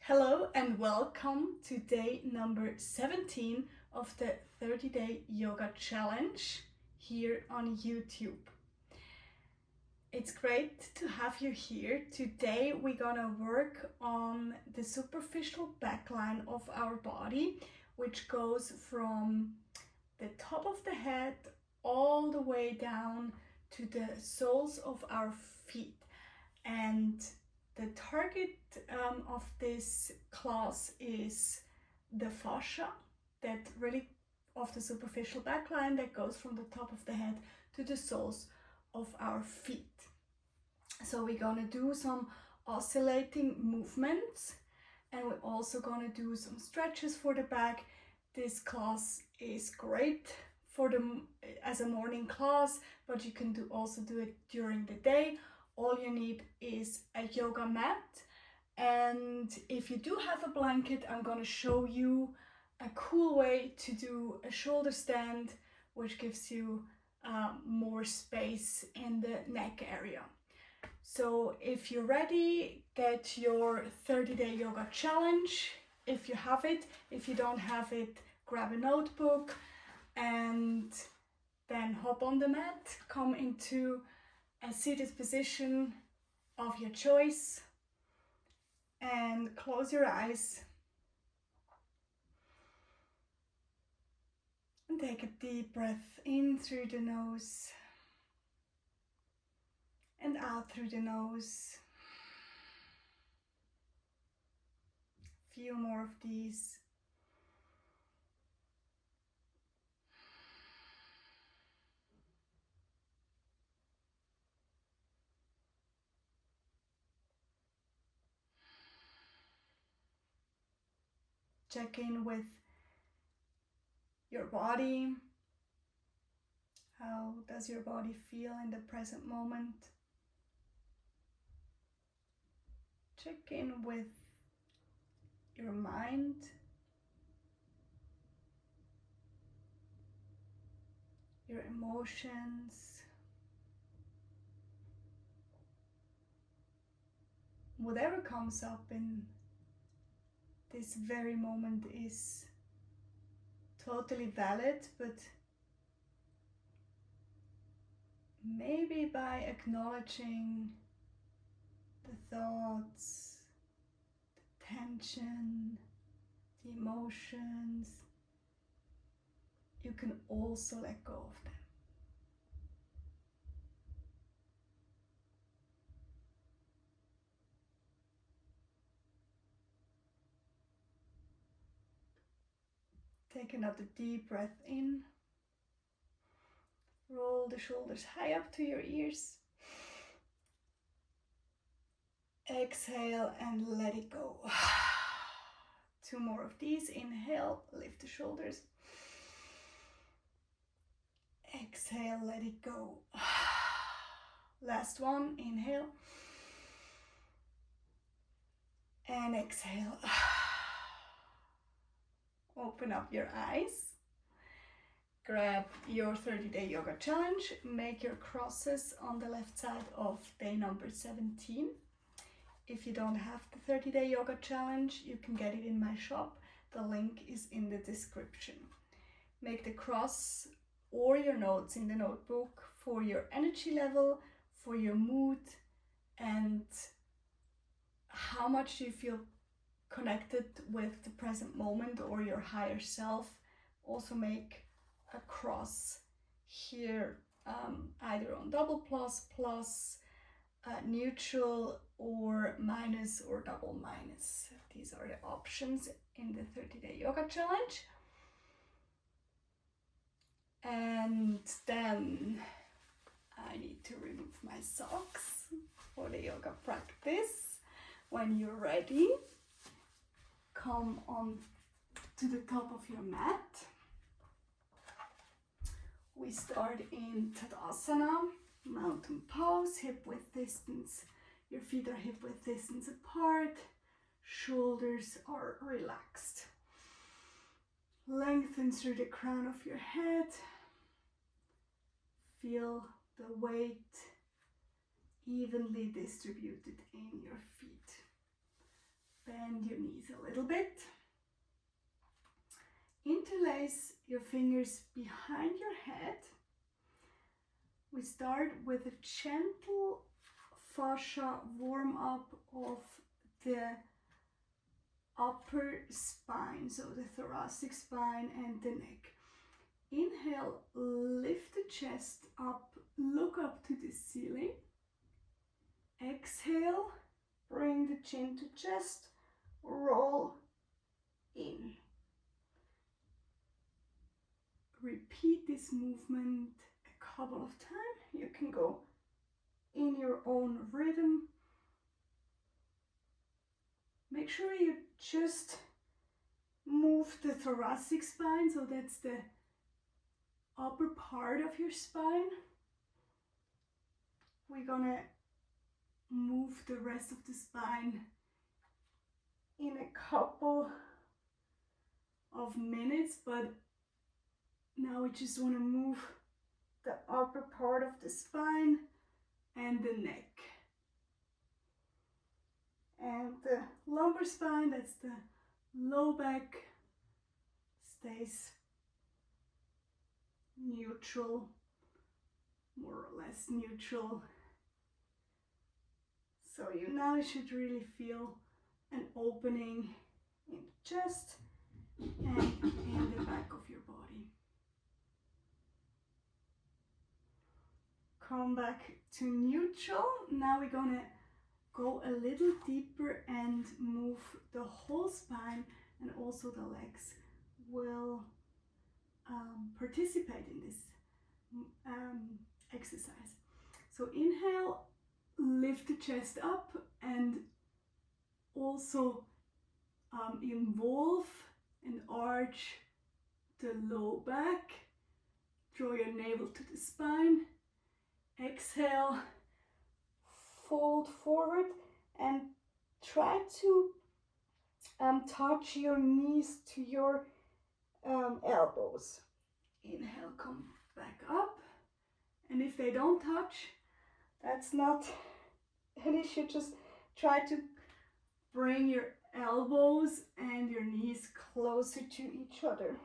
Hello and welcome to day number 17 of the 30-day yoga challenge here on YouTube. It's great to have you here. Today we're gonna work on the superficial backline of our body, which goes from the top of the head all the way down to the soles of our feet. And the target of this class is the fascia, that really of the superficial backline that goes from the top of the head to the soles of our feet. So we're gonna do some oscillating movements, and we're also gonna do some stretches for the back. This class is great for as a morning class, but you can also do it during the day. All you need is a yoga mat, and if you do have a blanket, I'm going to show you a cool way to do a shoulder stand, which gives you more space in the neck area. So if you're ready, get your 30-day yoga challenge if you have it. If you don't have it, grab a notebook and then hop on the mat, come into a seated position of your choice and close your eyes and take a deep breath in through the nose and out through the nose. A few more of these. Check in with your body. How does your body feel in the present moment? Check in with your mind. Your emotions. Whatever comes up in this very moment is totally valid, but maybe by acknowledging the thoughts, the tension, the emotions, you can also let go of them. Take another deep breath in. Roll the shoulders high up to your ears. Exhale and let it go. 2 more of these. Inhale, lift the shoulders. Exhale, let it go. Last one. Inhale. And exhale. Open up your eyes. Grab your 30-day yoga challenge. Make your crosses on the left side of day number 17. If you don't have the 30-day yoga challenge, you can get it in my shop. The link is in the description. Make the cross or your notes in the notebook for your energy level, for your mood, and how much you feel connected with the present moment or your higher self. Also make a cross here, either on double plus, neutral, or minus or double minus. These are the options in the 30-day yoga challenge. And then I need to remove my socks for the yoga practice. When you're ready, come on to the top of your mat. We start in Tadasana, mountain pose, hip width distance. Your feet are hip width distance apart. Shoulders are relaxed. Lengthen through the crown of your head. Feel the weight evenly distributed in your feet. Bend bend your knees a little bit. Interlace your fingers behind your head. We start with a gentle fascia warm up of the upper spine, so the thoracic spine and the neck. Inhale, lift the chest up, look up to the ceiling. Exhale, bring the chin to chest, roll in. Repeat this movement a couple of times. You can go in your own rhythm. Make sure you just move the thoracic spine, so that's the upper part of your spine. We're gonna move the rest of the spine in a couple of minutes, but now we just want to move the upper part of the spine and the neck. And the lumbar spine, that's the low back, stays neutral, more or less neutral. So you now should really feel an opening in the chest and in the back of your body. Come back to neutral. Now we're gonna go a little deeper and move the whole spine, and also the legs will participate in this exercise. So inhale, lift the chest up, and also involve and arch the low back. Draw your navel to the spine. Exhale, fold forward and try to touch your knees to your elbows. Inhale, come back up, and if they don't touch, that's not an issue. Just try to bring your elbows and your knees closer to each other.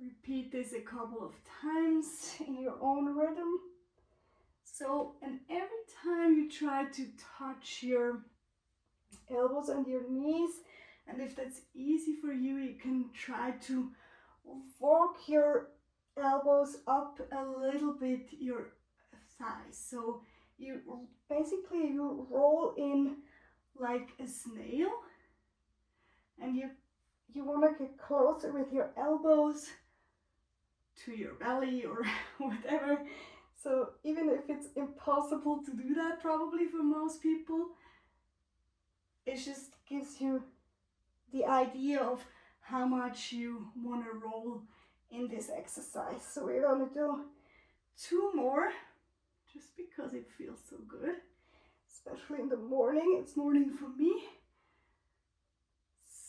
Repeat this a couple of times in your own rhythm. So, and every time you try to touch your elbows and your knees, and if that's easy for you, you can try to walk your elbows up a little bit your thighs. So you basically you roll in like a snail, and you want to get closer with your elbows to your belly or whatever. So even if it's impossible to do that probably for most people, it just gives you the idea of how much you want to roll in this exercise. So we're going to do 2 more, just because it feels so good, especially in the morning. It's morning for me.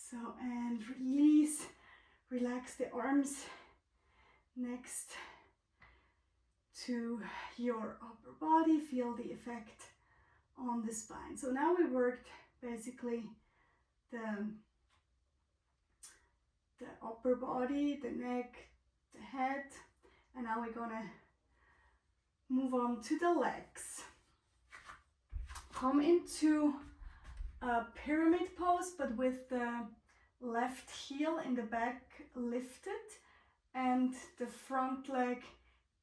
So, and release, relax the arms next to your upper body. Feel the effect on the spine. So now we worked basically the upper body, the neck, the head, and now we're gonna move on to the legs. Come into a pyramid pose, but with the left heel in the back lifted and the front leg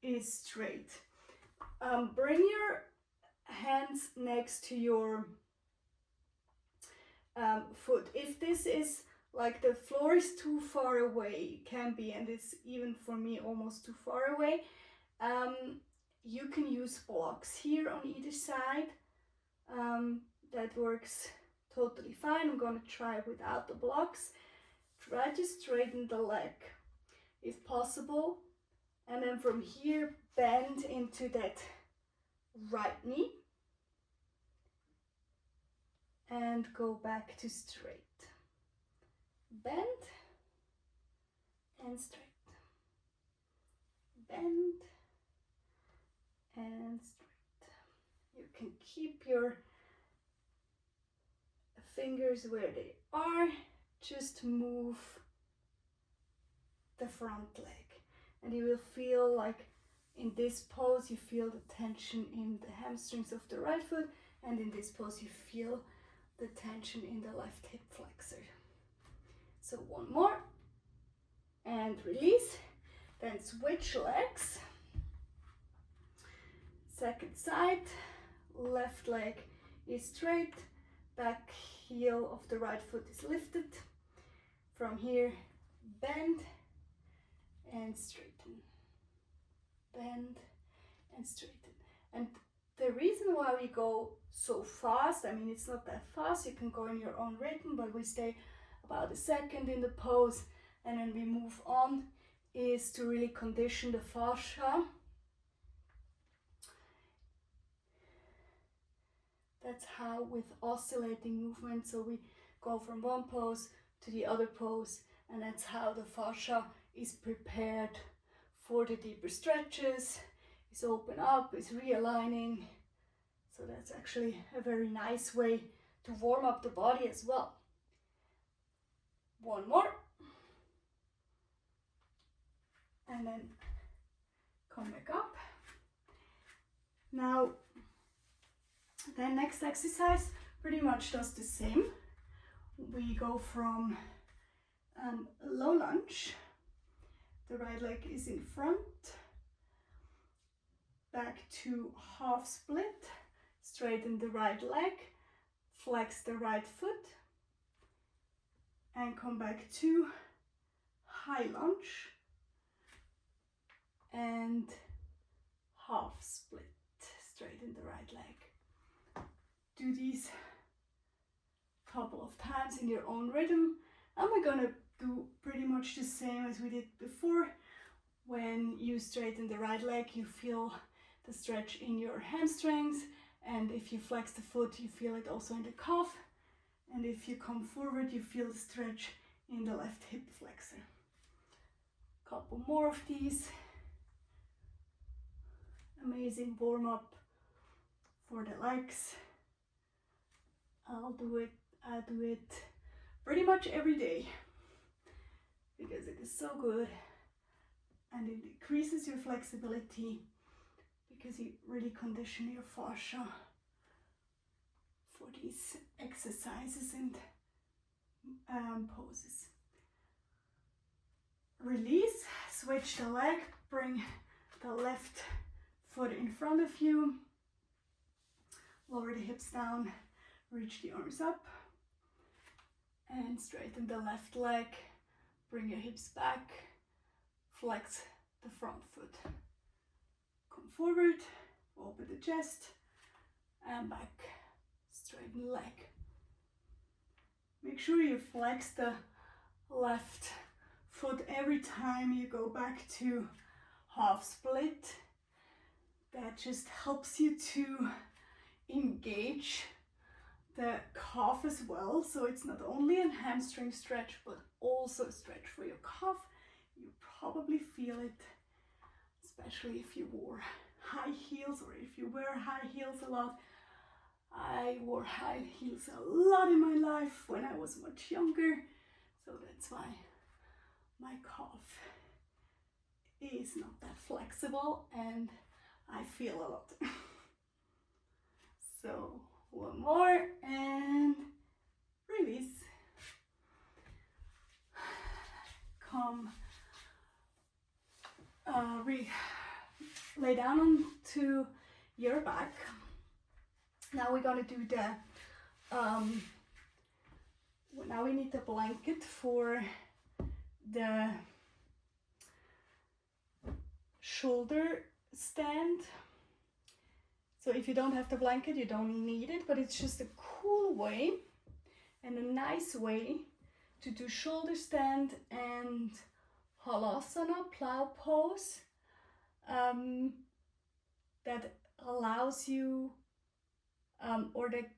is straight. Bring your hands next to your foot. If this is like the floor is too far away, it can be, and it's even for me almost too far away, you can use blocks here on either side. That works totally fine. I'm gonna try without the blocks. Try to straighten the leg if possible, and then from here bend into that right knee and go back to straight. Bend and straight. Bend and straight. You can keep your fingers where they are. Just move the front leg. And you will feel like in this pose you feel the tension in the hamstrings of the right foot, and in this pose you feel the tension in the left hip flexor. So one more, and release. Then switch legs. Second side, left leg is straight, back heel of the right foot is lifted. From here, bend and straighten. Bend and straighten. And the reason why we go so fast, I mean, it's not that fast, you can go in your own rhythm, but we stay about a second in the pose and then we move on, is to really condition the fascia. That's how with oscillating movement, so we go from one pose to the other pose, and that's how the fascia is prepared for the deeper stretches, is open up, is realigning. So that's actually a very nice way to warm up the body as well. One more. And then come back up. Now, the next exercise pretty much does the same. We go from low lunge. The right leg is in front. Back to half split. Straighten the right leg. Flex the right foot. And come back to high lunge. And half split. Straighten the right leg. Do these a couple of times in your own rhythm, and we're gonna do pretty much the same as we did before. When you straighten the right leg, you feel the stretch in your hamstrings, and if you flex the foot, you feel it also in the calf, and if you come forward, you feel the stretch in the left hip flexor. Couple more of these. Amazing warm up for the legs. I do it pretty much every day because it is so good, and it increases your flexibility because you really condition your fascia for these exercises and poses. Release, switch the leg, bring the left foot in front of you, lower the hips down, reach the arms up, and straighten the left leg, bring your hips back, flex the front foot. Come forward, open the chest, and back, straighten the leg. Make sure you flex the left foot every time you go back to half split. That just helps you to engage the calf as well, so it's not only a hamstring stretch but also a stretch for your calf. You probably feel it, especially if you wore high heels or if you wear high heels a lot. I wore high heels a lot in my life when I was much younger, so that's why my calf is not that flexible and I feel a lot. So one more and release. Come, lay down onto your back. Now we're gonna do the, now we need the blanket for the shoulder stand. So if you don't have the blanket, you don't need it, but it's just a cool way and a nice way to do shoulder stand and halasana, plow pose, that allows you, or that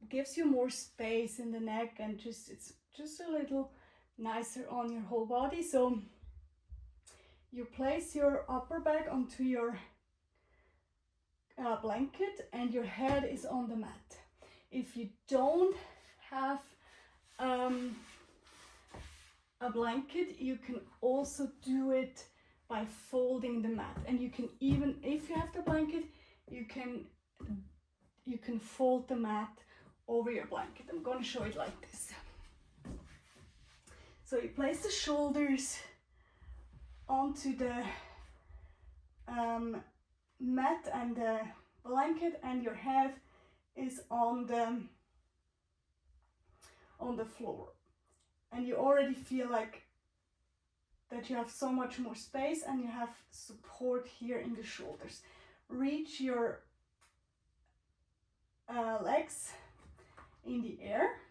gives you more space in the neck, and it's just a little nicer on your whole body. So you place your upper back onto your blanket and your head is on the mat. If you don't have a blanket, you can also do it by folding the mat. And you can even, if you have the blanket, you can fold the mat over your blanket. I'm going to show it like this. So you place the shoulders onto the mat and the blanket, and your head is on the floor. And you already feel like that you have so much more space and you have support here in the shoulders. Reach your legs in the air,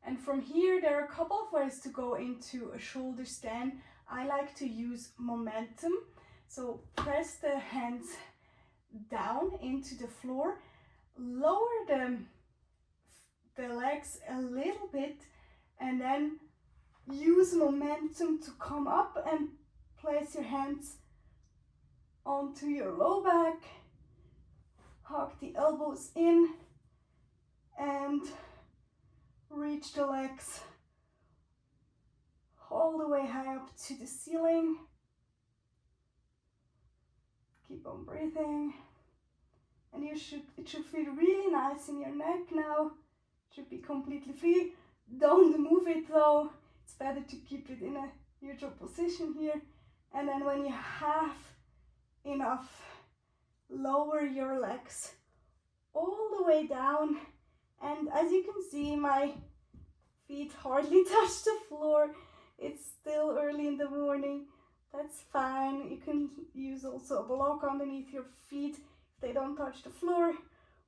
and from here there are a couple of ways to go into a shoulder stand. I like to use momentum, so press the hands down into the floor, lower the legs a little bit, and then use momentum to come up and place your hands onto your low back, hug the elbows in, and reach the legs all the way high up to the ceiling. Keep on breathing. And it should feel really nice in your neck now. It should be completely free. Don't move it though. It's better to keep it in a neutral position here. And then when you have enough, lower your legs all the way down. And as you can see, my feet hardly touch the floor. It's still early in the morning. That's fine. You can use also a block underneath your feet if they don't touch the floor,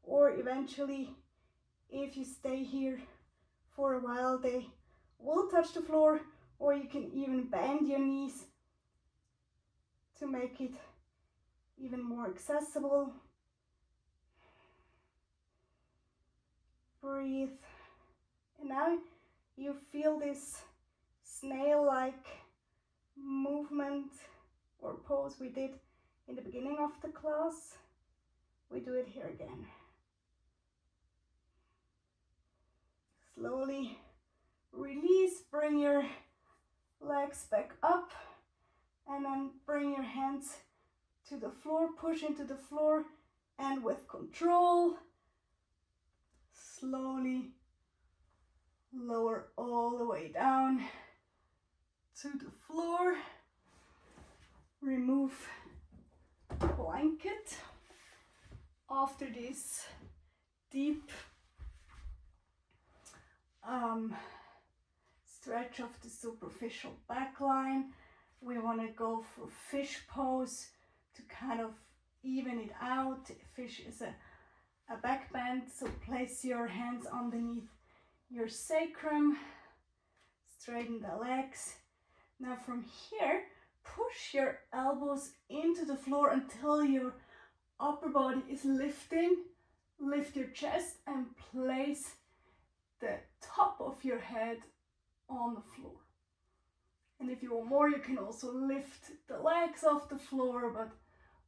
or eventually, if you stay here for a while, they will touch the floor, or you can even bend your knees to make it even more accessible. Breathe. And now you feel this snail-like movement or pose we did in the beginning of the class. We do it here again. Slowly release, bring your legs back up, and then bring your hands to the floor, push into the floor, and with control, slowly lower all the way down to the floor. Remove the blanket. After this deep stretch of the superficial backline, we want to go for fish pose to kind of even it out. Fish is a back bend, so place your hands underneath your sacrum, straighten the legs. Now from here, push your elbows into the floor until your upper body is lifting. Lift your chest and place the top of your head on the floor. And if you want more, you can also lift the legs off the floor, but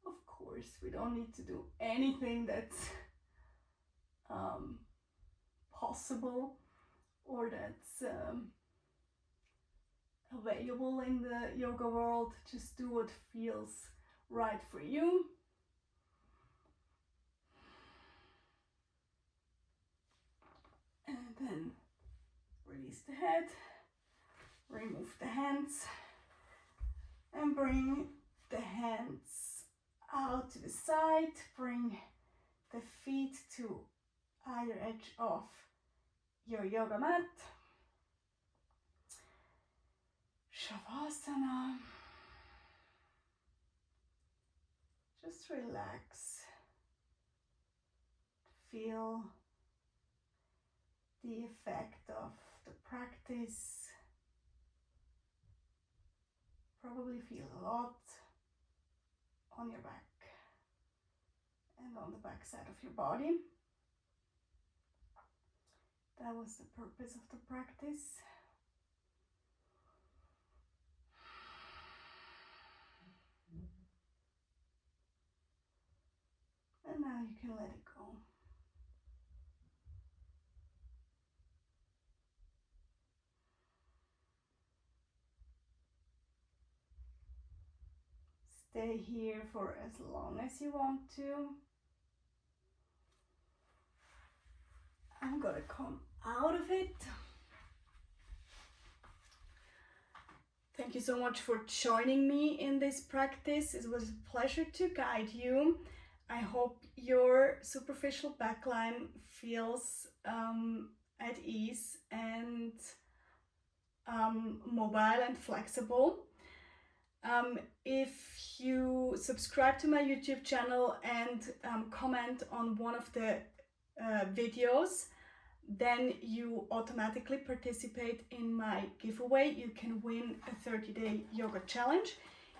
of course we don't need to do anything that's possible or that's available in the yoga world. Just do what feels right for you. And then release the head, remove the hands, and bring the hands out to the side. Bring the feet to either edge of your yoga mat. Shavasana. Just relax. Feel the effect of the practice. Probably feel a lot on your back and on the back side of your body. That was the purpose of the practice. And now you can let it go. Stay here for as long as you want to. I'm gonna come out of it. Thank you so much for joining me in this practice. It was a pleasure to guide you. I hope your superficial backline feels at ease and mobile and flexible. If you subscribe to my YouTube channel and comment on one of the videos, then you automatically participate in my giveaway. You can win a 30-day yoga challenge.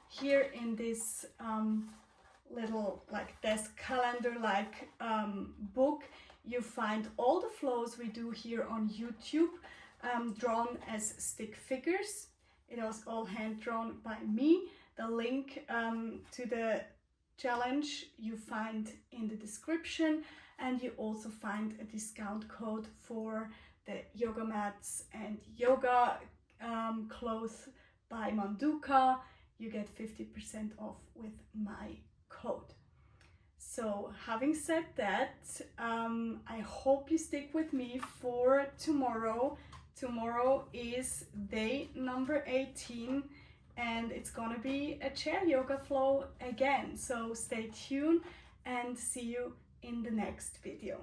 Here in this little like desk calendar like book, you find all the flows we do here on YouTube, drawn as stick figures. It was all hand drawn by me. The link to the challenge you find in the description, and you also find a discount code for the yoga mats and yoga clothes by Manduka. You get 50% off with my code. So having said that, I hope you stick with me for tomorrow. Tomorrow is day number 18 and it's gonna be a chair yoga flow again. So stay tuned and see you in the next video.